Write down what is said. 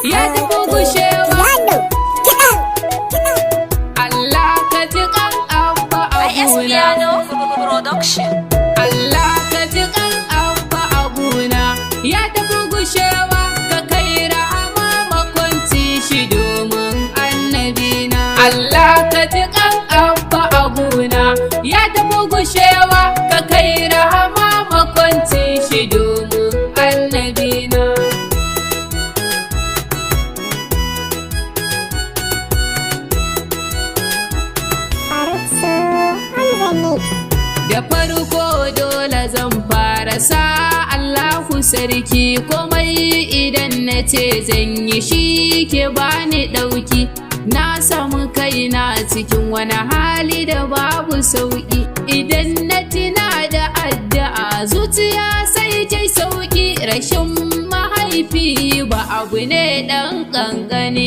ya tafi gushewa. Allah ka ji kan abba abuna. Allah ka ji kan abba abuna, ya tafi gushewa, ka kai rahama makwanci shi domin annabina. Allah ka ji kan abba abuna, ya tafi gushewa, ka kai rahama makwanci shi domin annabina. Da farko dole zan fara sa Allahu sarki, komai idan na ce zan yi shi ke bani ɗauki. Na samu kaina cikin wani hali da babu sauƙi, idan na tina da addu'a zuciya sai ta sauƙi. Rashin mahaifi ba abu ne ɗan ƙanƙani